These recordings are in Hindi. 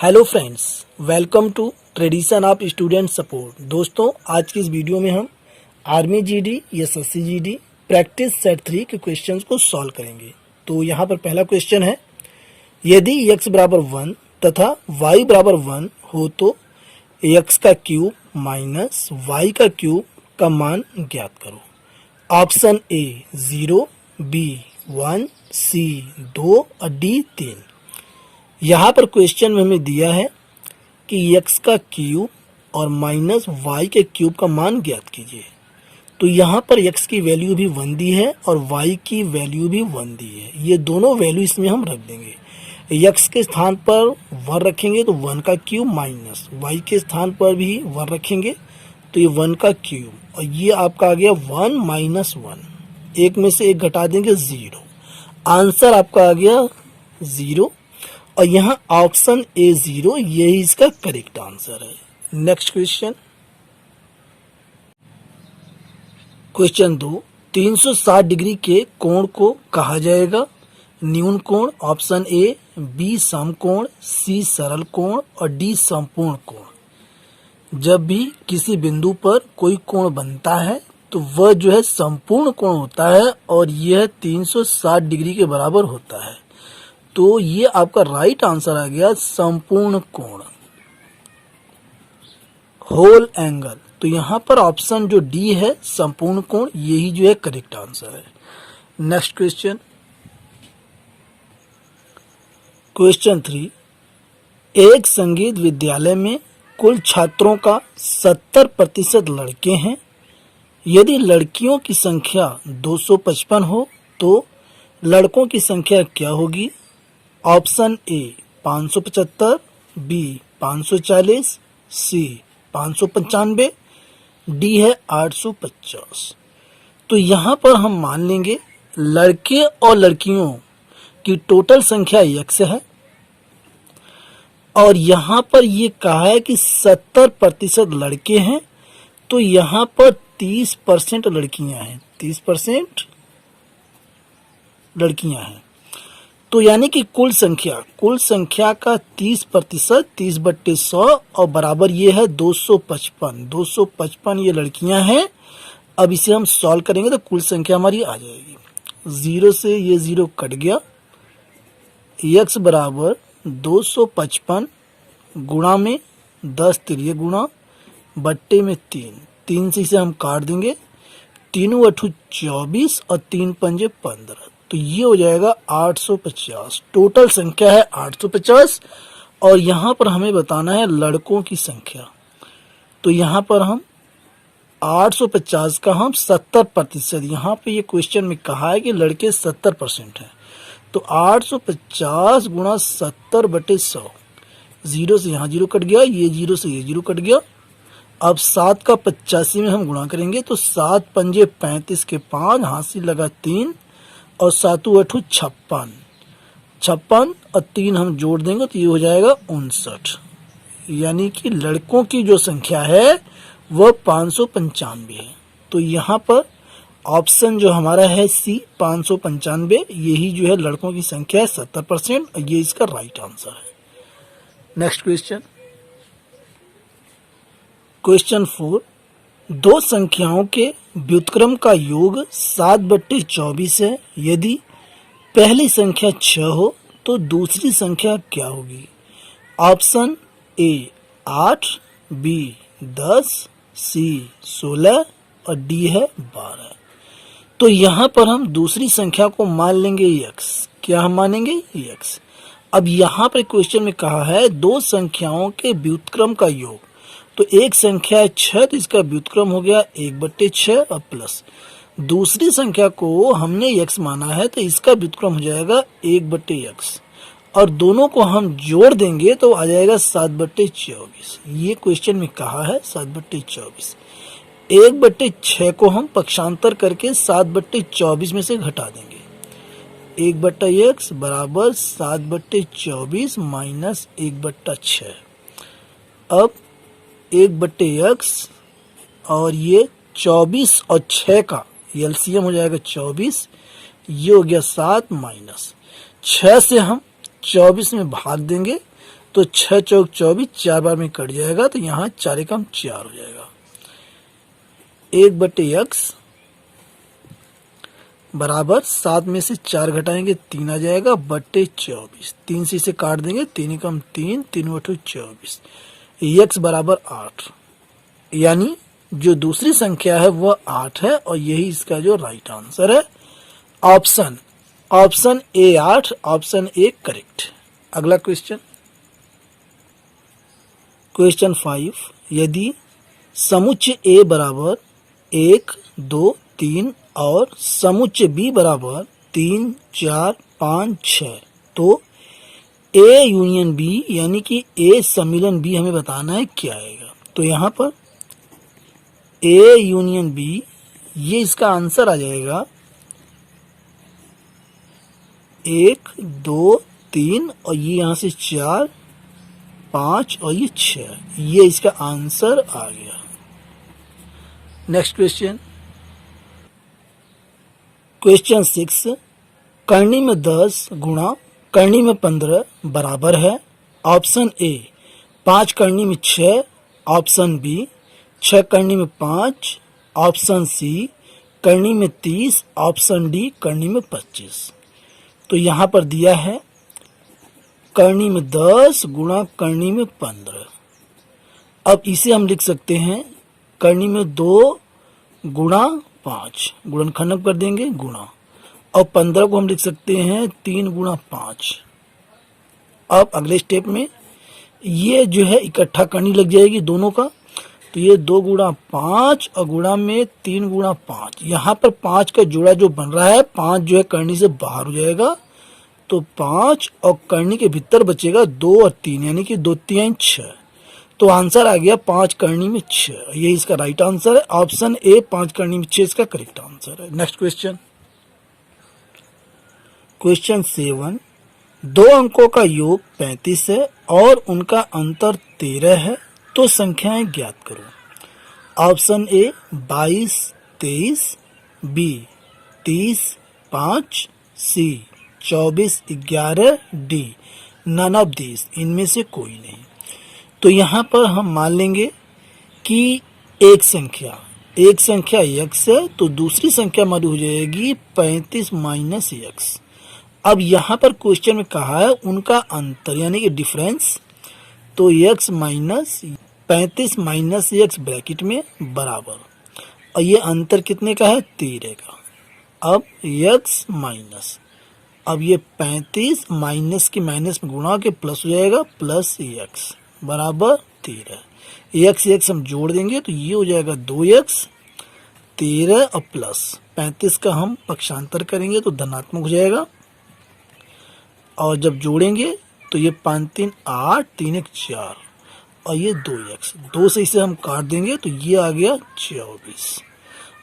Hello friends, welcome to tradition of student support. दोस्तों, आज की इस वीडियो में हम army GD, SSC GD practice set 3 के क्वेश्चंस को सॉल्व करेंगे। तो यहाँ पर पहला क्वेश्चन है, यदि x बराबर 1 तथा y बराबर 1 हो तो x का क्यूब माइनस y का क्यूब का मान ज्ञात करो। ऑप्शन ए 0, बी 1, सी 2 और डी 3। यहाँ पर क्वेश्चन में हमें दिया है कि x का क्यूब और माइनस y के क्यूब का मान ज्ञात कीजिए। तो यहाँ पर x की वैल्यू भी 1 दी है और y की वैल्यू भी 1 दी है। ये दोनों वैल्यू इसमें हम रख देंगे। x के स्थान पर 1 रखेंगे तो 1 का क्यूब माइनस y के स्थान पर भी 1 रखेंगे तो ये 1 का क्यूब, और ये आपका आ गया 1 माइनस 1। एक में से एक घटा देंगे 0। आंसर आपका आ गया 0, और यहाँ ऑप्शन ए 0 यही इसका करेक्ट आंसर है। नेक्स्ट क्वेश्चन, क्वेश्चन 2, 360 डिग्री के कोण को कहा जाएगा। न्यून कोण, ऑप्शन ए, बी समकोण, सी सरल कोण और डी संपूर्ण कोण। जब भी किसी बिंदु पर कोई कोण बनता है तो वह जो है संपूर्ण कोण होता है और यह 360 डिग्री के बराबर होता है। तो ये आपका राइट आंसर आ गया संपूर्ण कोण, होल एंगल। तो यहाँ पर ऑप्शन जो डी है संपूर्ण कोण, यही जो है करेक्ट आंसर है। नेक्स्ट क्वेश्चन, क्वेश्चन 3, एक संगीत विद्यालय में कुल छात्रों का 70% लड़के हैं। यदि लड़कियों की संख्या 255 हो तो लड़कों की संख्या क्या होगी। Option A 575, B 540, C 595, D है 850। तो यहाँ पर हम मान लेंगे लड़के और लड़कियों की टोटल संख्या x है, और यहाँ पर ये कहा है कि 70% लड़के हैं, तो यहाँ पर 30% लड़कियां हैं, 30% लड़कियां हैं। तो यानी कि कुल संख्या का 30%, 30/100 और बराबर ये है 255 ये लड़कियां हैं। अब इसे हम सॉल्व करेंगे तो कुल संख्या हमारी आ जाएगी। 0 से ये 0 कट गया, x बराबर 255 गुणा में 10 3 गुणा बट्टे में 3 से इसे हम काट देंगे। 3 8 24 और 3 5 15, तो ये हो जाएगा 850। टोटल संख्या है 850, और यहाँ पर हमें बताना है लड़कों की संख्या। तो यहाँ पर हम 850 का हम 70%, यहाँ पे ये क्वेश्चन में कहा है कि लड़के 70% हैं, तो 850 गुणा 70/100। 0 से यहाँ 0 कट गया, ये 0 से ये 0 कट गया। अब 7 का 85 में हम गुणा करेंगे तो 7 पंजे 35 के 5, हाथ लगा 3 और 7 8 56 और 3 हम जोड़ देंगे तो ये हो जाएगा 59। यानी कि लड़कों की जो संख्या है वह 595 है। तो यहाँ पर ऑप्शन जो हमारा है सी 595, यही जो है लड़कों की संख्या है 70%, और ये इसका राइट आंसर है। नेक्स्ट क्वेश्चन, क्वेश्चन 4, दो संख्याओं के व्युत्क्रम का योग 7/24 है। यदि पहली संख्या 6 हो तो दूसरी संख्या क्या होगी। ऑप्शन ए 8, बी 10, सी 16 और डी है 12। तो यहाँ पर हम दूसरी संख्या को मान लेंगे x। क्या हम मानेंगे x। अब यहाँ पर क्वेश्चन में कहा है दो संख्याओं के व्युत्क्रम का योग, तो एक संख्या है 6, तो इसका व्युत्क्रम हो गया 1/6 और प्लस दूसरी संख्या को हमने x माना है तो इसका व्युत्क्रम हो जाएगा 1/x, और दोनों को हम जोड़ देंगे तो आ जाएगा 7/24। ये क्वेश्चन में कहा है 7/24। 1/6 को हम पक्षांतर करके 7/24 में से घटा देंगे। 1/x बराबर 7/24 माइनस 1/6। अब 1/x और ये 24 और 6 का एलसीएम हो जाएगा 24, ये हो गया 7 माइनस 6 से हम 24 में भाग देंगे तो 6 चौक 24, 4 बार में कट जाएगा, तो यहाँ 4 एकम 4 हो जाएगा। 1/x बराबर 7 में से 4 घटाएंगे 3 आ जाएगा, बट्टे 24। 3 से इसे काट देंगे, 3 एकम 3, 3/24। x बराबर 8, यानी जो दूसरी संख्या है वह 8 है और यही इसका जो राइट आंसर है। Option A 8, option A correct. अगला क्वेश्चन, क्वेश्चन 5, यदि समुच्चय ए बराबर 1, 2, 3 और समुच्चय बी बराबर 3, 4, 5, 6, तो ए यूनियन बी यानी कि ए सम्मिलन बी हमें बताना है क्या आएगा। तो यहाँ पर ए यूनियन बी, ये इसका आंसर आ जाएगा 1, 2, 3 और ये यहाँ से 4, 5 और ये 6, ये इसका आंसर आ गया। नेक्स्ट क्वेश्चन, क्वेश्चन 6, करनी में 10 गुणा करनी में 15 बराबर है। ऑप्शन ए 5 करनी में 6, ऑप्शन बी 6 करनी में 5, ऑप्शन सी करनी में 30, ऑप्शन डी करनी में 25। तो यहाँ पर दिया है करनी में 10 गुणा करनी में 15। अब इसे हम लिख सकते हैं करनी में 2 गुणा 5, गुणनखंड कर देंगे गुणा, और 15 को हम लिख सकते हैं 3 गुणा 5। अब अगले स्टेप में ये जो है इकट्ठा करनी लग जाएगी दोनों का, तो ये 2 गुणा 5 और गुणा में 3 गुणा 5। यहाँ पर 5 का जोड़ा जो बन रहा है, 5 जो है करनी से बाहर हो जाएगा, तो 5 और करनी के भीतर बचेगा 2 और 3, यानी कि 2 3 6। तो आंसर आ गया 5 करनी में 6, ये इसका राइट आंसर है। ऑप्शन ए 5 करनी में 6 इसका करेक्ट आंसर है। नेक्स्ट क्वेश्चन, क्वेश्चन 7, 2 अंकों का योग 35 है और उनका अंतर 13 है, तो संख्याएं ज्ञात करो। Option A 22, 23, B 30, 5, C 24, 11, D none of this, इनमें से कोई नहीं। तो यहाँ पर हम मान लेंगे कि एक संख्या x है, तो दूसरी संख्या हमारी हो जाएगी 35 माइनस x। अब यहाँ पर क्वेश्चन में कहा है उनका अंतर यानी कि डिफरेंस, तो x minus 35 minus x bracket में बराबर, और ये अंतर कितने का है 13 का। अब x माइनस, अब ये 35 माइनस के माइनस में गुणा के प्लस हो जाएगा, प्लस x बराबर 13। x हम जोड़ देंगे तो ये हो जाएगा 2x, 13 और प्लस 35 का हम पक्षांतर करेंगे तो धनात्मक हो जाएगा, और जब जोड़ेंगे तो ये 5 3 8, 3 1 4 और ये 2x, 2 से इसे हम काट देंगे तो ये आ गया 24।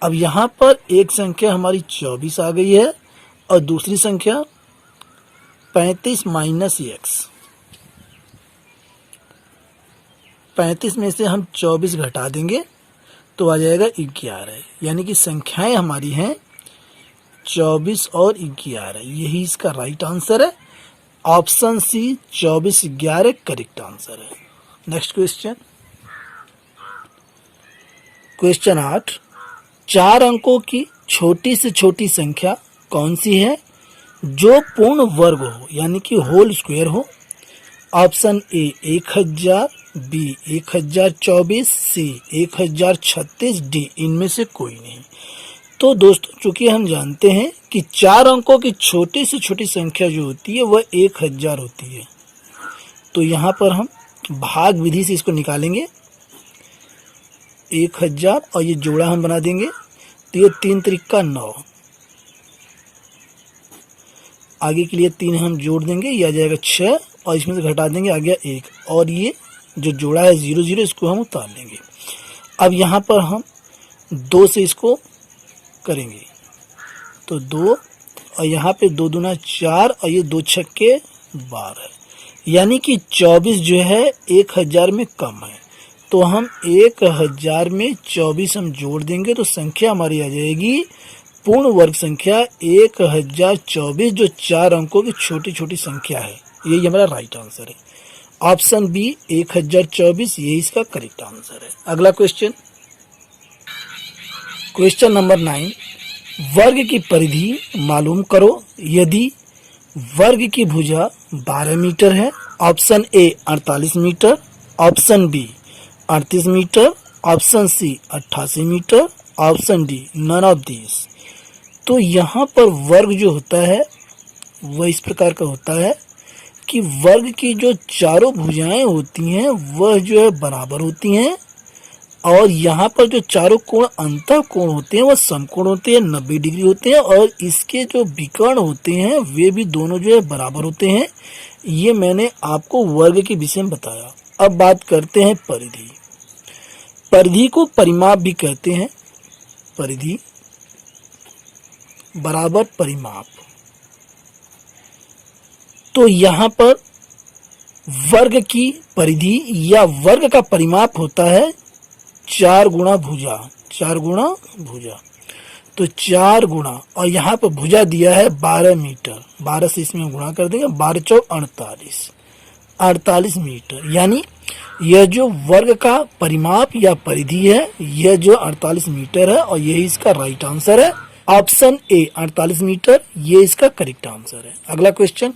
अब यहाँ पर एक संख्या हमारी 24 आ गई है और दूसरी संख्या 35 माइनस x। 35 में से हम 24 घटा देंगे तो आ जाएगा 11, यानी कि संख्याएं हमारी हैं 24 और 11, यही इसका राइट आंसर है। ऑप्शन सी 24 11 करेक्ट आंसर है। नेक्स्ट क्वेश्चन, क्वेश्चन 8, 4 अंकों की छोटी से छोटी संख्या कौन सी है जो पूर्ण वर्ग हो यानी कि होल स्क्वायर हो। Option A 1000, B 1024, C 1036, D इनमें से कोई नहीं। तो दोस्तों चूंकि हम जानते हैं कि 4 अंकों की छोटी से छोटी संख्या जो होती है वह 1000 होती है, तो यहाँ पर हम भाग विधि से इसको निकालेंगे 1000 और ये जोड़ा हम बना देंगे, तो ये 3 त्रिका 9, आगे के लिए 3 हम जोड़ देंगे, ये आ जाएगा 6 और इसमें से घटा देंगे आ गया 1, और ये जो जोड़ा है 0 0 इसको हम उतार लेंगे। अब यहाँ पर हम 2 से इसको करेंगे तो 2 और यहाँ पे 2 दूना 4 और ये 2 छक्के 12, यानी कि 24 जो है 1000 में कम है, तो हम 1000 में 24 हम जोड़ देंगे तो संख्या हमारी आ जाएगी पूर्ण वर्ग संख्या 1024, जो 4 अंकों की छोटी छोटी संख्या है, यही हमारा राइट आंसर है। ऑप्शन बी 1024, ये इसका करेक्ट आंसर है। अगला क्वेश्चन, क्वेश्चन नंबर 9, वर्ग की परिधि मालूम करो यदि वर्ग की भुजा 12 मीटर है। Option A 48 meter, option B 38 meter, option C 88 meter, option D none of this. तो यहाँ पर वर्ग जो होता है वह इस प्रकार का होता है कि वर्ग की जो चारों भुजाएं होती हैं वह जो है बराबर होती हैं, और यहाँ पर जो चारों कोण अंतः कोण होते हैं वह समकोण होते हैं, 90 डिग्री होते हैं, और इसके जो विकर्ण होते हैं वे भी दोनों जो है बराबर होते हैं। ये मैंने आपको वर्ग के विषय में बताया। अब बात करते हैं परिधि। परिधि को परिमाप भी कहते हैं, परिधि बराबर परिमाप। तो यहाँ पर वर्ग की परिधि या वर्ग का परिमाप होता है 4 गुणा भुजा, 4 गुणा भुजा। तो 4 गुणा, और यहाँ पर भुजा दिया है 12 मीटर, 12 से इसमें गुणा कर देंगे, 12 चौक 48, 48 मीटर। यानी यह जो वर्ग का परिमाप या परिधि है यह जो 48 मीटर है, और यही इसका राइट आंसर है। ऑप्शन ए 48 मीटर, ये इसका करेक्ट आंसर है। अगला क्वेश्चन,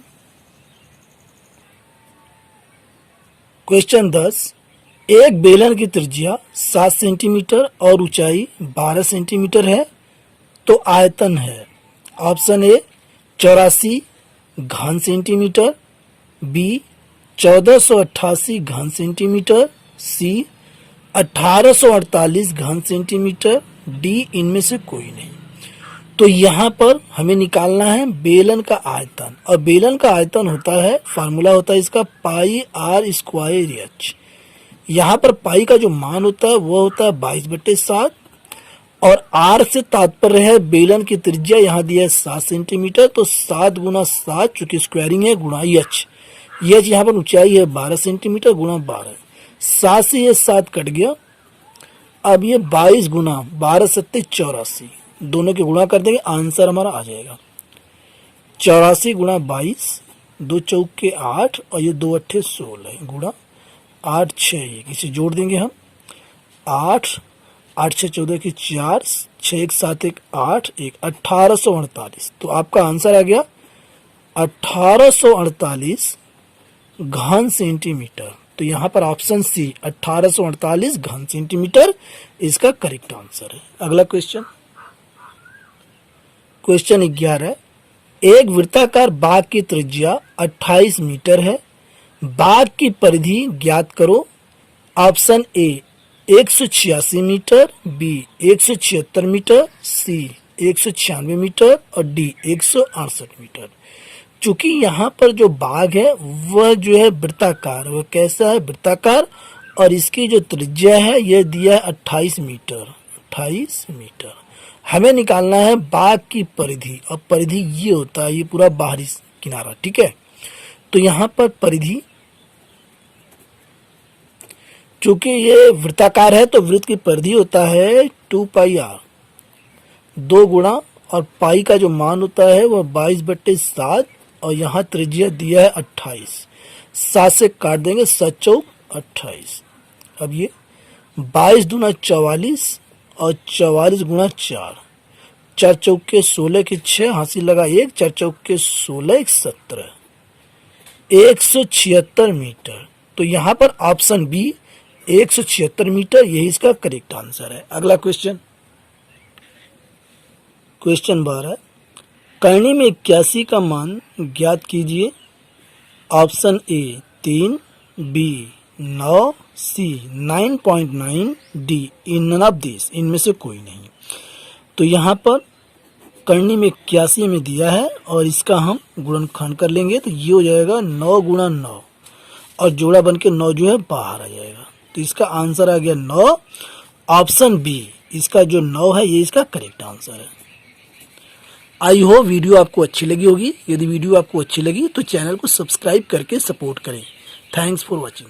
क्वेश्चन 10, एक बेलन की त्रिज्या 7 सेंटीमीटर और ऊंचाई 12 सेंटीमीटर है तो आयतन है। ऑप्शन ए 84 घन सेंटीमीटर, बी 1488 घन सेंटीमीटर, सी 1848 घन सेंटीमीटर, डी इनमें से कोई नहीं। तो यहाँ पर हमें निकालना है बेलन का आयतन, और बेलन का आयतन होता है, फार्मूला होता है इसका पाई आर स्क्वायर एच। यहाँ पर पाई का जो मान होता है वो होता है 22/7, और आर से तात्पर्य है बेलन की त्रिज्या यहाँ दिया है 7 सेंटीमीटर, तो 7 गुना 7 चूंकि स्क्वायरिंग है गुणा एच। एच यहाँ पर ऊंचाई है 12 सेंटीमीटर गुणा 12, 7 से ये 7 कट गया। अब ये 22 गुना 12 सत्ते 84, दोनों के गुणा कर देंगे, आंसर हमारा आ जाएगा 84 गुणा 22, 2 चौक के 8, और ये 2 अट्ठे 16 गुणा 8 6, इसे जोड़ देंगे हम 8 8 6 14 की 4, 6 1 7 1 8 1 1848। तो आपका आंसर आ गया 1848 घन सेंटीमीटर। तो यहाँ पर ऑप्शन सी 1848 घन सेंटीमीटर इसका करेक्ट आंसर है। अगला क्वेश्चन, क्वेश्चन 11, एक वृत्ताकार बाग की त्रिज्या 28 मीटर है, बाग की परिधि ज्ञात करो। Option A 186 meter, B 176 meter, C 196 meter, और डी 168 मीटर। चूंकि यहाँ पर जो बाग है वह जो है वृत्ताकार, वह कैसा है वृत्ताकार, और इसकी जो त्रिज्या है यह दिया है 28 मीटर, 28 मीटर। हमें निकालना है बाग की परिधि, और परिधि ये होता है, ये पूरा बाहरी किनारा, ठीक है। तो यहाँ पर परिधि चूंकि ये वृत्ताकार है तो वृत्त की परिधि होता है 2 पाई आर, 2 गुणा, और पाई का जो मान होता है वह 22/7, और यहाँ त्रिज्या दिया है 28, 7 से काट देंगे, 7 चौक 28। अब ये 22 दूना 44, और 44 गुणा 4, 4 चौक के 16 के 6, हासिल लगा 1, 4 चौक के 16 1 17, 176 मीटर। तो यहाँ पर ऑप्शन बी 176 मीटर, यही इसका करेक्ट आंसर है। अगला क्वेश्चन, क्वेश्चन 12, करनी में 81 का मान ज्ञात कीजिए। Option A 3, B 9, C 9.9, D none of this, इनमें से कोई नहीं। तो यहाँ पर करनी में 81 में दिया है, और इसका हम गुणनखंड कर लेंगे, तो ये हो जाएगा 9 गुणा 9, और जोड़ा बन के 9 जो है बाहर आ जाएगा। तो इसका आंसर आ गया 9। ऑप्शन बी इसका जो 9 है ये इसका करेक्ट आंसर है। आई होप वीडियो आपको अच्छी लगी होगी। यदि वीडियो आपको अच्छी लगी तो चैनल को सब्सक्राइब करके सपोर्ट करें। Thanks for watching.